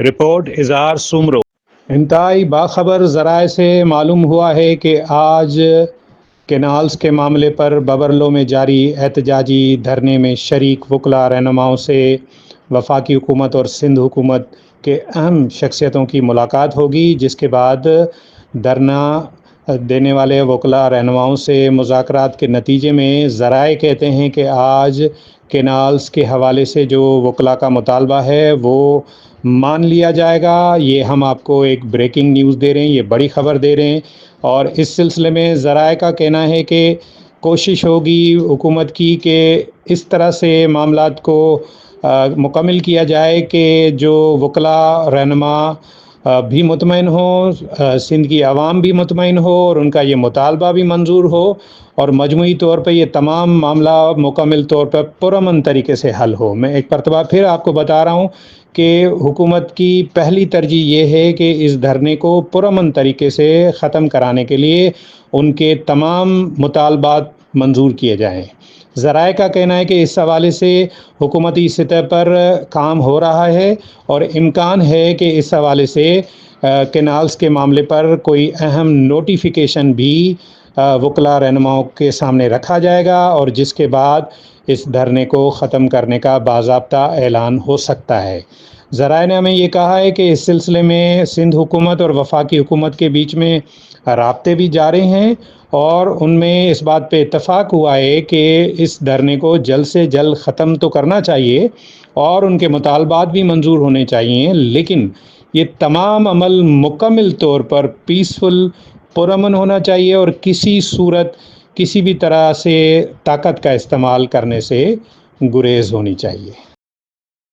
Report اظہار سومرو۔ انتہائی باخبر ذرائع سے معلوم ہوا ہے کہ آج کینالز کے معاملے پر ببرلو میں جاری احتجاجی دھرنے میں شریک وکلاء رہنماؤں سے وفاقی حکومت اور سندھ حکومت کے اہم شخصیتوں کی ملاقات ہوگی، جس کے بعد دھرنا دینے والے وکلاء رہنماؤں سے مذاکرات کے نتیجے میں ذرائع کہتے ہیں کہ آج کینالز کے حوالے سے جو وکلاء کا مطالبہ ہے وہ مان لیا جائے گا۔ یہ ہم آپ کو ایک بریکنگ نیوز دے رہے ہیں، یہ بڑی خبر دے رہے ہیں، اور اس سلسلے میں ذرائع کا کہنا ہے کہ کوشش ہوگی حکومت کی کہ اس طرح سے معاملات کو مکمل کیا جائے کہ جو وکلاء رہنما بھی مطمئن ہو، سندھ کی عوام بھی مطمئن ہو، اور ان کا یہ مطالبہ بھی منظور ہو، اور مجموعی طور پہ یہ تمام معاملہ مکمل طور پر پرامن طریقے سے حل ہو۔ میں ایک مرتبہ پھر آپ کو بتا رہا ہوں کہ حکومت کی پہلی ترجیح یہ ہے کہ اس دھرنے کو پرامن طریقے سے ختم کرانے کے لیے ان کے تمام مطالبات منظور کیے جائیں۔ ذرائع کا کہنا ہے کہ اس حوالے سے حکومتی سطح پر کام ہو رہا ہے، اور امکان ہے کہ اس حوالے سے کینالز کے معاملے پر کوئی اہم نوٹیفیکیشن بھی وکلاء رہنماؤں کے سامنے رکھا جائے گا، اور جس کے بعد اس دھرنے کو ختم کرنے کا باضابطہ اعلان ہو سکتا ہے۔ ذرائع نے ہمیں یہ کہا ہے کہ اس سلسلے میں سندھ حکومت اور وفاقی حکومت کے بیچ میں رابطے بھی جاری ہیں، اور ان میں اس بات پہ اتفاق ہوا ہے کہ اس دھرنے کو جلد سے جلد ختم تو کرنا چاہیے اور ان کے مطالبات بھی منظور ہونے چاہیے، لیکن یہ تمام عمل مکمل طور پر پیسفل، پرامن ہونا چاہیے، اور کسی صورت کسی بھی طرح سے طاقت کا استعمال کرنے سے گریز ہونی چاہیے۔